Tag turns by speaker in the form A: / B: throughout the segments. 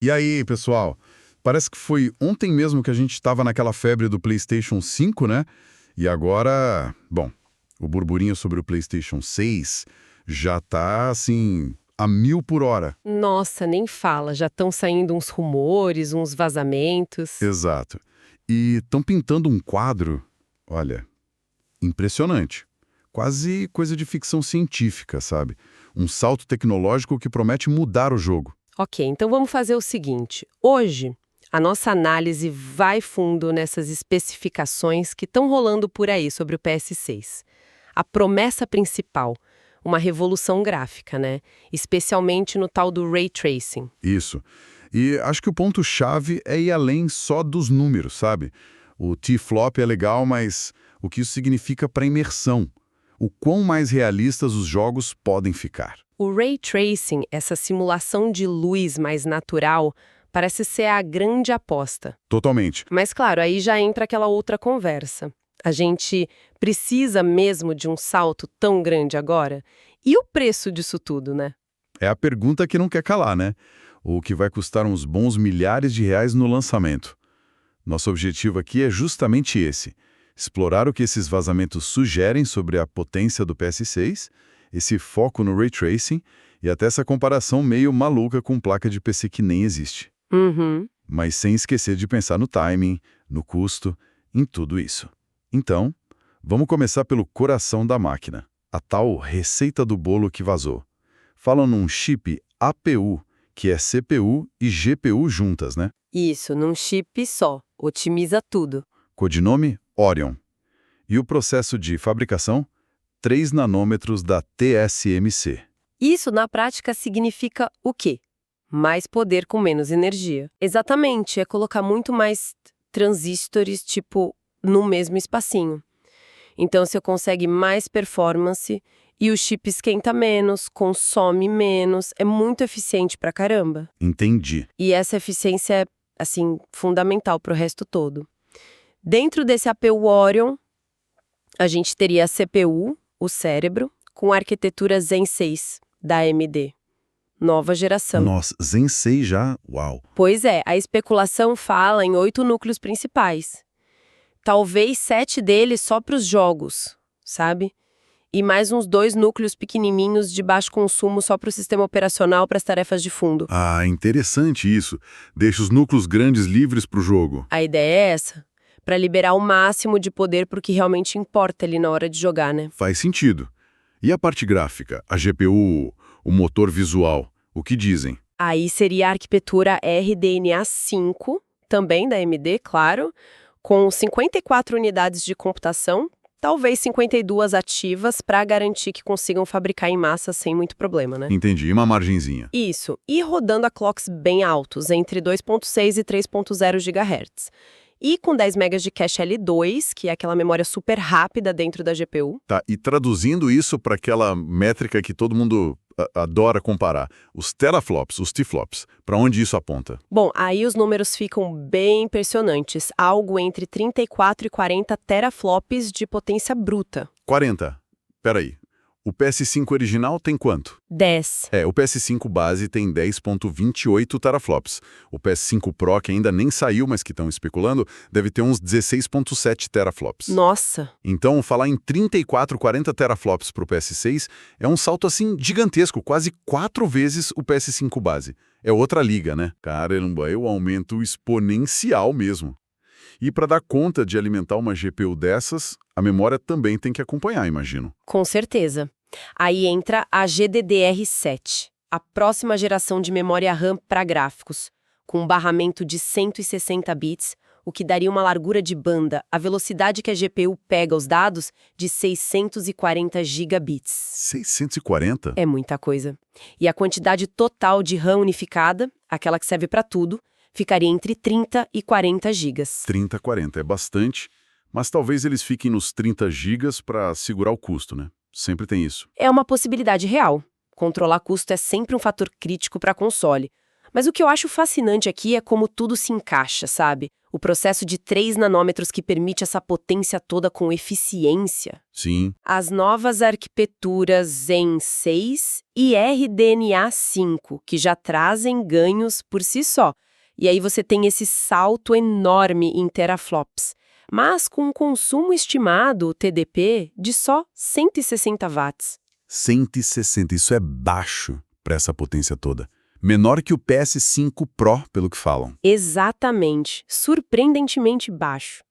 A: E aí, pessoal? Parece que foi ontem mesmo que a gente estava naquela febre do PlayStation 5, né? E agora, bom, o burburinho sobre o PlayStation 6 já tá, assim, a 1.000 por hora.
B: Nossa, nem fala, já estão saindo uns rumores, uns vazamentos.
A: Exato. E estão pintando um quadro, olha, impressionante. Quase coisa de ficção científica, sabe? Um salto tecnológico que promete mudar o jogo.
B: Ok, então vamos fazer o seguinte. Hoje, a nossa análise vai fundo nessas especificações que estão rolando por aí sobre o PS6. A promessa principal, uma revolução gráfica, né? Especialmente no tal do Ray Tracing.
A: Isso. E acho que o ponto-chave é ir além só dos números, sabe? O T-flop é legal, mas o que isso significa para a imersão? O quão mais realistas os jogos podem ficar?
B: O Ray Tracing, essa simulação de luz mais natural, parece ser a grande aposta.
A: Totalmente.
B: Mas claro, aí já entra aquela outra conversa. A gente precisa mesmo de um salto tão grande agora? E o preço disso tudo, né?
A: É a pergunta que não quer calar, né? O que vai custar uns bons milhares de reais no lançamento. Nosso objetivo aqui é justamente esse: explorar o que esses vazamentos sugerem sobre a potência do PS6, esse foco no Ray Tracing e até essa comparação meio maluca com placa de PC que nem existe.
B: Uhum.
A: Mas sem esquecer de pensar no timing, no custo, em tudo isso. Então, vamos começar pelo coração da máquina, a tal receita do bolo que vazou. Falam num chip APU, que é CPU e GPU juntas, né?
B: Isso, num chip só. Otimiza tudo.
A: Codinome Orion. E o processo de fabricação? 3 nanômetros da TSMC.
B: Isso, na prática, significa o quê? Mais poder com menos energia. Exatamente, é colocar muito mais transistores, tipo, no mesmo espacinho. Então, você consegue mais performance e o chip esquenta menos, consome menos, é muito eficiente pra caramba.
A: Entendi.
B: E essa eficiência é, assim, fundamental pro resto todo. Dentro desse APU Orion, a gente teria a CPU, o cérebro, com a arquitetura Zen 6, da AMD. Nova geração.
A: Nossa, Zen 6 já? Uau.
B: Pois é, a especulação fala em 8 núcleos principais. Talvez 7 deles só para os jogos, sabe? E mais uns 2 núcleos pequenininhos de baixo consumo só para o sistema operacional para as tarefas de fundo.
A: Ah, interessante isso. Deixa os núcleos grandes livres para o jogo.
B: A ideia é essa, para liberar o máximo de poder para o que realmente importa ali na hora de jogar, né?
A: Faz sentido. E a parte gráfica, a GPU, o motor visual, o que dizem?
B: Aí seria a arquitetura RDNA 5, também da AMD, claro, com 54 unidades de computação, talvez 52 ativas, para garantir que consigam fabricar em massa sem muito problema, né?
A: Entendi, e uma margenzinha.
B: Isso, e rodando a clocks bem altos, entre 2.6 e 3.0 GHz. E com 10 MB de cache L2, que é aquela memória super rápida dentro da GPU.
A: Tá, e traduzindo isso para aquela métrica que todo mundo adora comparar, os teraflops, os T-flops, para onde isso aponta?
B: Bom, aí os números ficam bem impressionantes, algo entre 34 e 40 teraflops de potência bruta.
A: 40. Peraí. O PS5 original tem quanto?
B: 10.
A: O PS5 base tem 10.28 teraflops. O PS5 Pro, que ainda nem saiu, mas que estão especulando, deve ter uns 16.7 teraflops.
B: Nossa!
A: Então, falar em 34, 40 teraflops para o PS6 é um salto assim gigantesco, quase 4 vezes o PS5 base. É outra liga, né? Caramba, é um aumento exponencial mesmo. E para dar conta de alimentar uma GPU dessas, a memória também tem que acompanhar, imagino.
B: Com certeza. Aí entra a GDDR7, a próxima geração de memória RAM para gráficos, com um barramento de 160 bits, o que daria uma largura de banda, a velocidade que a GPU pega os dados, de 640 gigabits.
A: 640?
B: É muita coisa. E a quantidade total de RAM unificada, aquela que serve para tudo, ficaria entre 30 e 40 gigas.
A: 30, 40 é bastante, mas talvez eles fiquem nos 30 gigas para segurar o custo, né? Sempre tem isso.
B: É uma possibilidade real. Controlar custo é sempre um fator crítico para console. Mas o que eu acho fascinante aqui é como tudo se encaixa, sabe? O processo de 3 nanômetros que permite essa potência toda com eficiência.
A: Sim.
B: As novas arquiteturas Zen 6 e RDNA 5, que já trazem ganhos por si só. E aí você tem esse salto enorme em teraflops, mas com um consumo estimado, TDP, de só 160 watts.
A: 160, isso é baixo para essa potência toda. Menor que o PS5 Pro, pelo que falam.
B: Exatamente, surpreendentemente baixo.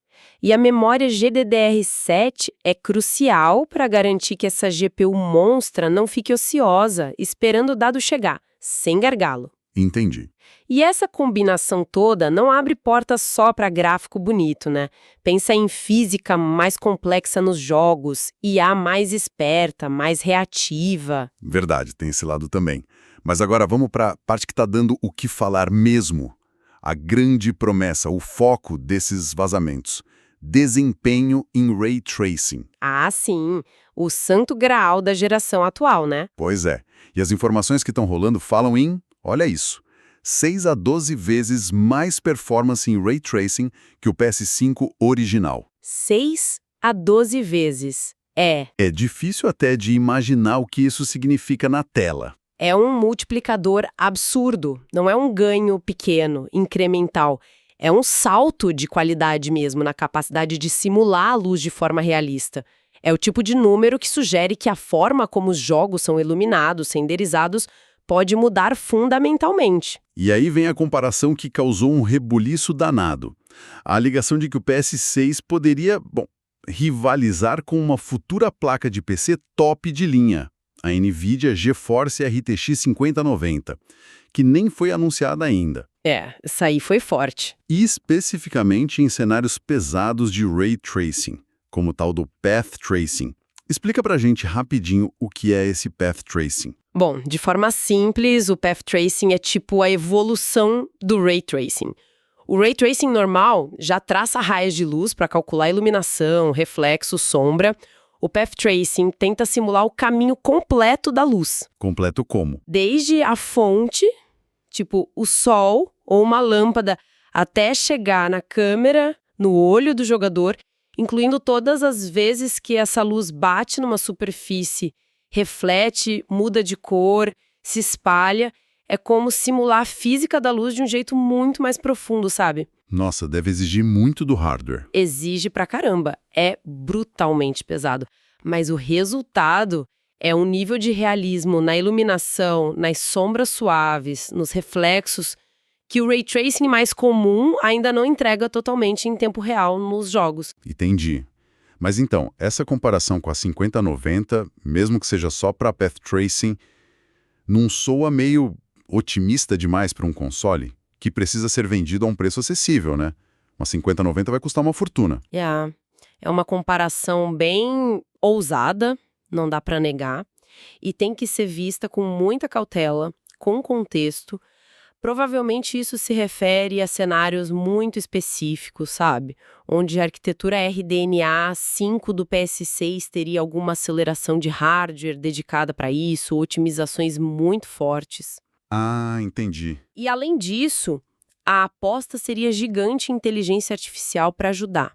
B: E a memória GDDR7 é crucial para garantir que essa GPU monstra não fique ociosa, esperando o dado chegar, sem gargalo.
A: Entendi.
B: E essa combinação toda não abre portas só para gráfico bonito, né? Pensa em física mais complexa nos jogos, IA mais esperta, mais reativa.
A: Verdade, tem esse lado também. Mas agora vamos para a parte que está dando o que falar mesmo. A grande promessa, o foco desses vazamentos. Desempenho em Ray Tracing.
B: Ah, sim, o santo graal da geração atual, né?
A: Pois é. E as informações que estão rolando falam em, olha isso, 6 a 12 vezes mais performance em Ray Tracing que o PS5 original.
B: 6 a 12 vezes. É
A: difícil até de imaginar o que isso significa na tela.
B: É um multiplicador absurdo, não é um ganho pequeno, incremental. É um salto de qualidade mesmo na capacidade de simular a luz de forma realista. É o tipo de número que sugere que a forma como os jogos são iluminados, renderizados, pode mudar fundamentalmente.
A: E aí vem a comparação que causou um rebuliço danado. A alegação de que o PS6 poderia, rivalizar com uma futura placa de PC top de linha, a NVIDIA GeForce RTX 5090, que nem foi anunciada ainda.
B: Isso aí foi forte.
A: E especificamente em cenários pesados de Ray Tracing, como o tal do Path Tracing. Explica pra gente rapidinho o que é esse Path Tracing.
B: Bom, de forma simples, o Path Tracing é tipo a evolução do Ray Tracing. O Ray Tracing normal já traça raios de luz para calcular iluminação, reflexo, sombra. O Path Tracing tenta simular o caminho completo da luz.
A: Completo como?
B: Desde a fonte, tipo o sol ou uma lâmpada, até chegar na câmera, no olho do jogador, incluindo todas as vezes que essa luz bate numa superfície, reflete, muda de cor, se espalha. É como simular a física da luz de um jeito muito mais profundo, sabe?
A: Nossa, deve exigir muito do hardware.
B: Exige pra caramba. É brutalmente pesado. Mas o resultado é um nível de realismo na iluminação, nas sombras suaves, nos reflexos, que o Ray Tracing mais comum ainda não entrega totalmente em tempo real nos jogos.
A: Entendi. Mas então, essa comparação com a 5090, mesmo que seja só para Path Tracing, não soa meio otimista demais para um console que precisa ser vendido a um preço acessível, né? Uma 5090 vai custar uma fortuna.
B: É uma comparação bem ousada, não dá para negar, e tem que ser vista com muita cautela, com contexto. Provavelmente isso se refere a cenários muito específicos, sabe? Onde a arquitetura RDNA 5 do PS6 teria alguma aceleração de hardware dedicada para isso, otimizações muito fortes.
A: Ah, entendi.
B: E além disso, a aposta seria gigante em inteligência artificial para ajudar.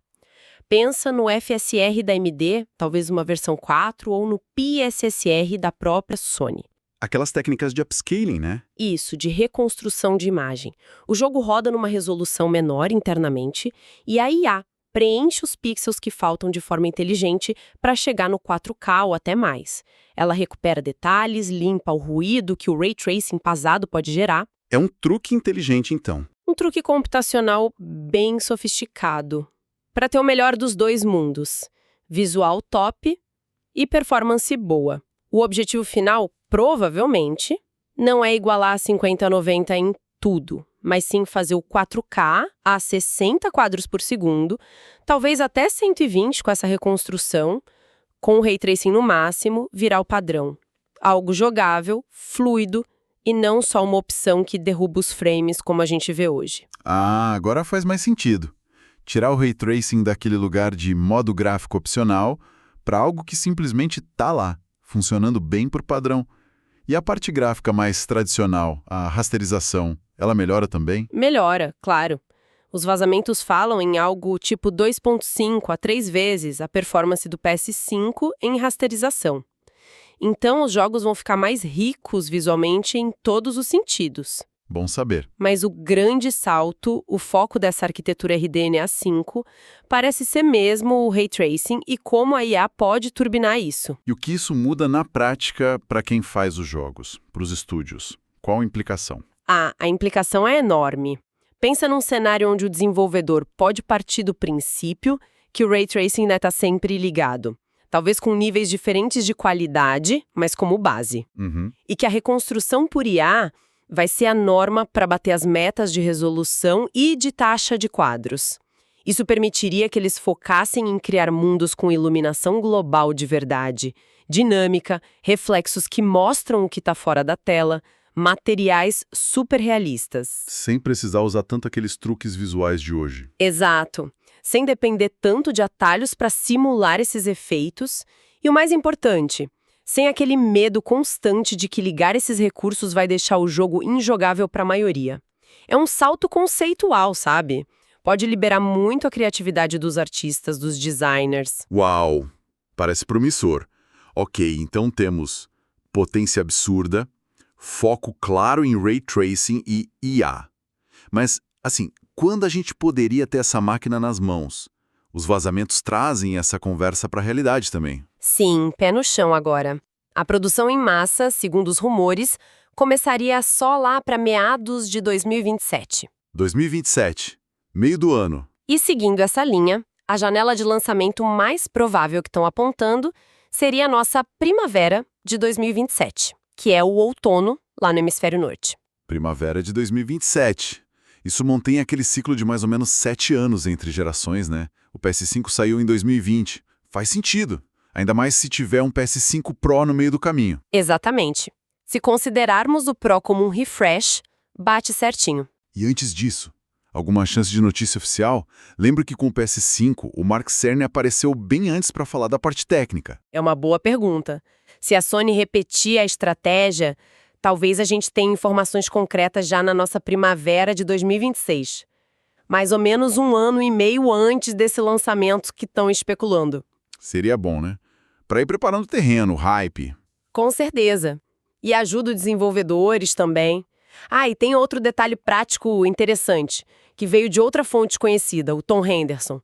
B: Pensa no FSR da AMD, talvez uma versão 4, ou no PSSR da própria Sony.
A: Aquelas técnicas de upscaling, né?
B: Isso, de reconstrução de imagem. O jogo roda numa resolução menor internamente e a IA preenche os pixels que faltam de forma inteligente para chegar no 4K ou até mais. Ela recupera detalhes, limpa o ruído que o Ray Tracing pesado pode gerar.
A: É um truque inteligente, então.
B: Um truque computacional bem sofisticado, para ter o melhor dos dois mundos. Visual top e performance boa. O objetivo final, provavelmente, não é igualar a 5090 em tudo, mas sim fazer o 4K a 60 quadros por segundo, talvez até 120 com essa reconstrução, com o Ray Tracing no máximo, virar o padrão. Algo jogável, fluido e não só uma opção que derruba os frames como a gente vê hoje.
A: Ah, agora faz mais sentido. Tirar o Ray Tracing daquele lugar de modo gráfico opcional para algo que simplesmente tá lá, funcionando bem por padrão. E a parte gráfica mais tradicional, a rasterização, ela melhora também?
B: Melhora, claro. Os vazamentos falam em algo tipo 2,5 a 3 vezes a performance do PS5 em rasterização. Então, os jogos vão ficar mais ricos visualmente em todos os sentidos.
A: Bom saber.
B: Mas o grande salto, o foco dessa arquitetura RDNA 5, parece ser mesmo o Ray Tracing e como a IA pode turbinar isso.
A: E o que isso muda na prática para quem faz os jogos, para os estúdios? Qual a implicação?
B: A implicação é enorme. Pensa num cenário onde o desenvolvedor pode partir do princípio que o Ray Tracing está sempre ligado. Talvez com níveis diferentes de qualidade, mas como base. E que a reconstrução por IA vai ser a norma para bater as metas de resolução e de taxa de quadros. Isso permitiria que eles focassem em criar mundos com iluminação global de verdade, dinâmica, reflexos que mostram o que está fora da tela, materiais super realistas.
A: Sem precisar usar tanto aqueles truques visuais de hoje.
B: Exato. Sem depender tanto de atalhos para simular esses efeitos. E o mais importante, sem aquele medo constante de que ligar esses recursos vai deixar o jogo injogável para a maioria. É um salto conceitual, sabe? Pode liberar muito a criatividade dos artistas, dos designers.
A: Uau! Parece promissor. Ok, então temos potência absurda, foco claro em Ray Tracing e IA. Mas, assim, quando a gente poderia ter essa máquina nas mãos? Os vazamentos trazem essa conversa para a realidade também.
B: Sim, pé no chão agora. A produção em massa, segundo os rumores, começaria só lá para meados de 2027.
A: 2027, meio do ano.
B: E seguindo essa linha, a janela de lançamento mais provável que estão apontando seria a nossa primavera de 2027, que é o outono lá no hemisfério norte.
A: Primavera de 2027. Isso mantém aquele ciclo de mais ou menos 7 anos entre gerações, né? O PS5 saiu em 2020. Faz sentido. Ainda mais se tiver um PS5 Pro no meio do caminho.
B: Exatamente. Se considerarmos o Pro como um refresh, bate certinho.
A: E antes disso, alguma chance de notícia oficial? Lembro que com o PS5, o Mark Cerny apareceu bem antes para falar da parte técnica.
B: É uma boa pergunta. Se a Sony repetir a estratégia, talvez a gente tenha informações concretas já na nossa primavera de 2026. Mais ou menos 1 ano e meio antes desse lançamento que estão especulando.
A: Seria bom, né? Para ir preparando o terreno, o hype.
B: Com certeza. E ajuda os desenvolvedores também. E tem outro detalhe prático interessante, que veio de outra fonte conhecida, o Tom Henderson,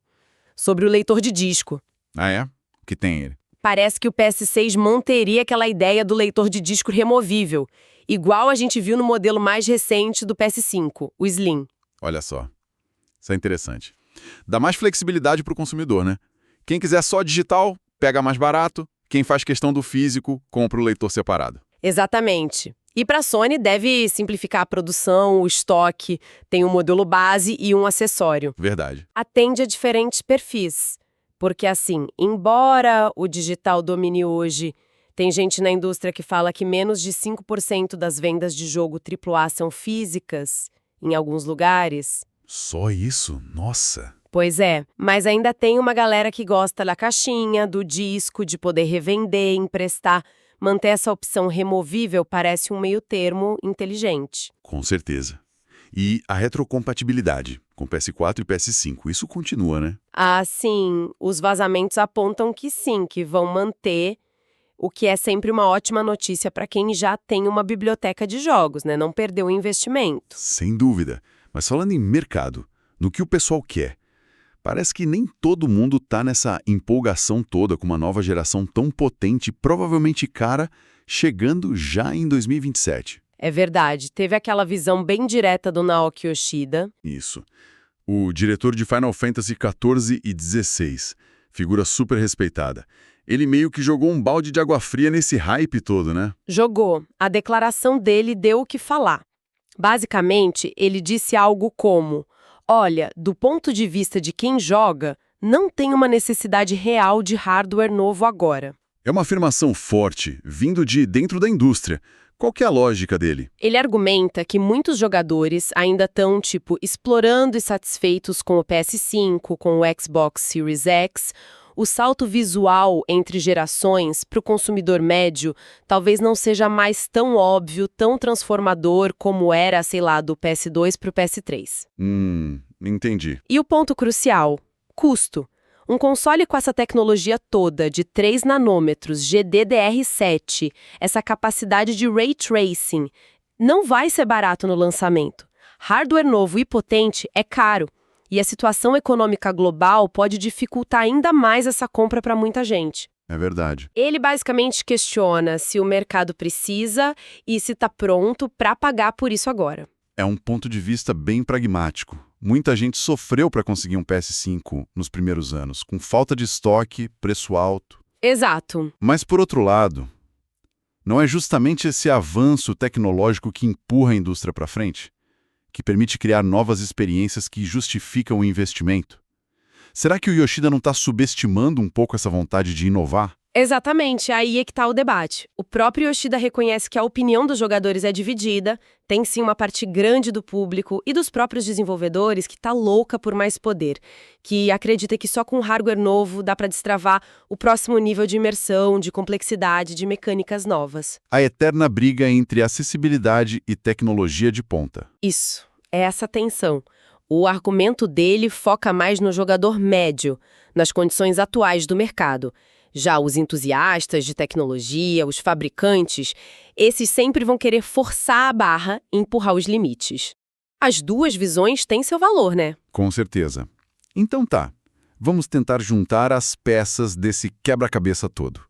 B: sobre o leitor de disco.
A: Ah, é? O que tem ele?
B: Parece que o PS6 manteria aquela ideia do leitor de disco removível, igual a gente viu no modelo mais recente do PS5, o Slim.
A: Olha só. Isso é interessante. Dá mais flexibilidade para o consumidor, né? Quem quiser só digital, pega mais barato. Quem faz questão do físico, compra o leitor separado.
B: Exatamente. E para a Sony deve simplificar a produção, o estoque, tem um modelo base e um acessório.
A: Verdade.
B: Atende a diferentes perfis. Porque assim, embora o digital domine hoje, tem gente na indústria que fala que menos de 5% das vendas de jogo AAA são físicas, em alguns lugares.
A: Só isso? Nossa!
B: Pois é, mas ainda tem uma galera que gosta da caixinha, do disco, de poder revender, emprestar. Manter essa opção removível parece um meio termo inteligente.
A: Com certeza. E a retrocompatibilidade com PS4 e PS5, isso continua, né?
B: Sim, os vazamentos apontam que sim, que vão manter, o que é sempre uma ótima notícia para quem já tem uma biblioteca de jogos, né? Não perdeu o investimento.
A: Sem dúvida. Mas falando em mercado, no que o pessoal quer, parece que nem todo mundo está nessa empolgação toda com uma nova geração tão potente e provavelmente cara, chegando já em 2027.
B: É verdade, teve aquela visão bem direta do Naoki Yoshida.
A: Isso. O diretor de Final Fantasy XIV e XVI, figura super respeitada. Ele meio que jogou um balde de água fria nesse hype todo, né?
B: Jogou. A declaração dele deu o que falar. Basicamente, ele disse algo como: olha, do ponto de vista de quem joga, não tem uma necessidade real de hardware novo agora.
A: É uma afirmação forte, vindo de dentro da indústria. Qual que é a lógica dele?
B: Ele argumenta que muitos jogadores ainda estão, explorando e satisfeitos com o PS5, com o Xbox Series X, o salto visual entre gerações para o consumidor médio talvez não seja mais tão óbvio, tão transformador como era, sei lá, do PS2 para o PS3.
A: Entendi.
B: E o ponto crucial: custo. Um console com essa tecnologia toda de 3 nanômetros, GDDR7, essa capacidade de ray tracing, não vai ser barato no lançamento. Hardware novo e potente é caro, e a situação econômica global pode dificultar ainda mais essa compra para muita gente.
A: É verdade.
B: Ele basicamente questiona se o mercado precisa e se está pronto para pagar por isso agora.
A: É um ponto de vista bem pragmático. Muita gente sofreu para conseguir um PS5 nos primeiros anos, com falta de estoque, preço alto.
B: Exato.
A: Mas, por outro lado, não é justamente esse avanço tecnológico que empurra a indústria para frente? Que permite criar novas experiências que justificam o investimento? Será que o Yoshida não está subestimando um pouco essa vontade de inovar?
B: Exatamente, aí é que está o debate. O próprio Yoshida reconhece que a opinião dos jogadores é dividida, tem sim uma parte grande do público e dos próprios desenvolvedores que está louca por mais poder, que acredita que só com hardware novo dá para destravar o próximo nível de imersão, de complexidade, de mecânicas novas.
A: A eterna briga entre acessibilidade e tecnologia de ponta.
B: Isso, é essa tensão. O argumento dele foca mais no jogador médio, nas condições atuais do mercado. Já os entusiastas de tecnologia, os fabricantes, esses sempre vão querer forçar a barra e empurrar os limites. As duas visões têm seu valor, né?
A: Com certeza. Então tá, vamos tentar juntar as peças desse quebra-cabeça todo.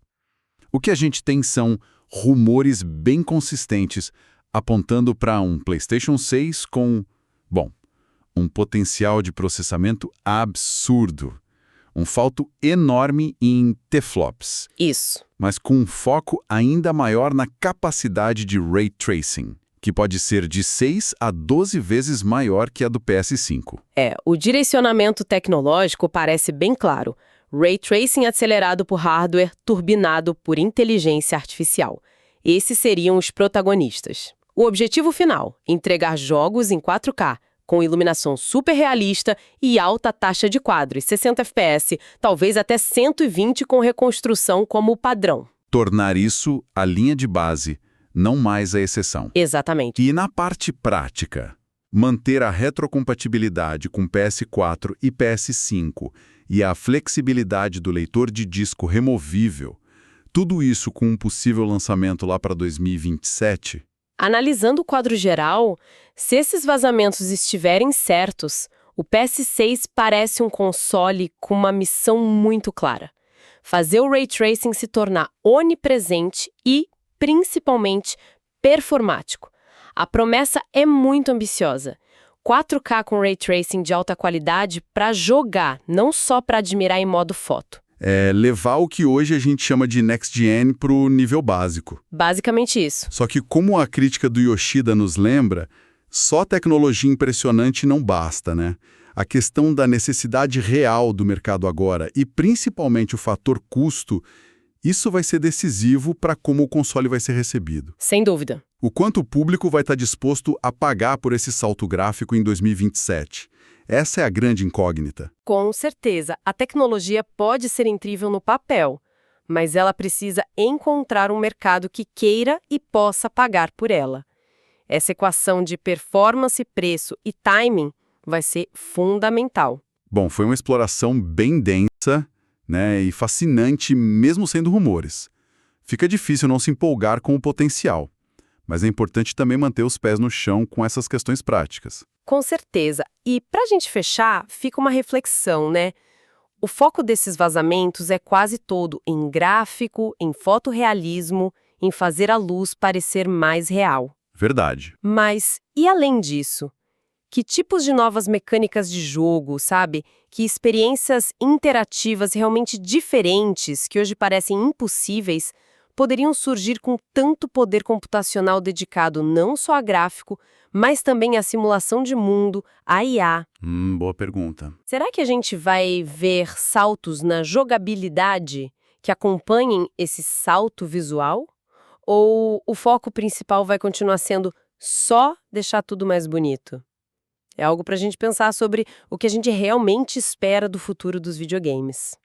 A: O que a gente tem são rumores bem consistentes apontando para um PlayStation 6 com, um potencial de processamento absurdo. Um salto enorme em teraflops.
B: Isso.
A: Mas com um foco ainda maior na capacidade de ray tracing, que pode ser de 6 a 12 vezes maior que a do PS5.
B: O direcionamento tecnológico parece bem claro. Ray tracing acelerado por hardware, turbinado por inteligência artificial. Esses seriam os protagonistas. O objetivo final: entregar jogos em 4K, com iluminação super realista e alta taxa de quadros, 60 FPS, talvez até 120 com reconstrução como padrão.
A: Tornar isso a linha de base, não mais a exceção.
B: Exatamente.
A: E na parte prática, manter a retrocompatibilidade com PS4 e PS5 e a flexibilidade do leitor de disco removível, tudo isso com um possível lançamento lá para 2027...
B: Analisando o quadro geral, se esses vazamentos estiverem certos, o PS6 parece um console com uma missão muito clara: fazer o Ray Tracing se tornar onipresente e, principalmente, performático. A promessa é muito ambiciosa. 4K com Ray Tracing de alta qualidade para jogar, não só para admirar em modo foto.
A: Levar o que hoje a gente chama de Next Gen para o nível básico.
B: Basicamente isso.
A: Só que, como a crítica do Yoshida nos lembra, só tecnologia impressionante não basta, né? A questão da necessidade real do mercado agora e, principalmente, o fator custo, isso vai ser decisivo para como o console vai ser recebido.
B: Sem dúvida.
A: O quanto o público vai estar disposto a pagar por esse salto gráfico em 2027. Essa é a grande incógnita.
B: Com certeza, a tecnologia pode ser incrível no papel, mas ela precisa encontrar um mercado que queira e possa pagar por ela. Essa equação de performance, preço e timing vai ser fundamental.
A: Bom, foi uma exploração bem densa, né, e fascinante, mesmo sendo rumores. Fica difícil não se empolgar com o potencial, mas é importante também manter os pés no chão com essas questões práticas.
B: Com certeza. E para a gente fechar, fica uma reflexão, né? O foco desses vazamentos é quase todo em gráfico, em fotorrealismo, em fazer a luz parecer mais real.
A: Verdade.
B: Mas, e além disso? Que tipos de novas mecânicas de jogo, sabe? Que experiências interativas realmente diferentes, que hoje parecem impossíveis, poderiam surgir com tanto poder computacional dedicado não só a gráfico, mas também à simulação de mundo, à IA.
A: Boa pergunta.
B: Será que a gente vai ver saltos na jogabilidade que acompanhem esse salto visual? Ou o foco principal vai continuar sendo só deixar tudo mais bonito? É algo para a gente pensar sobre o que a gente realmente espera do futuro dos videogames.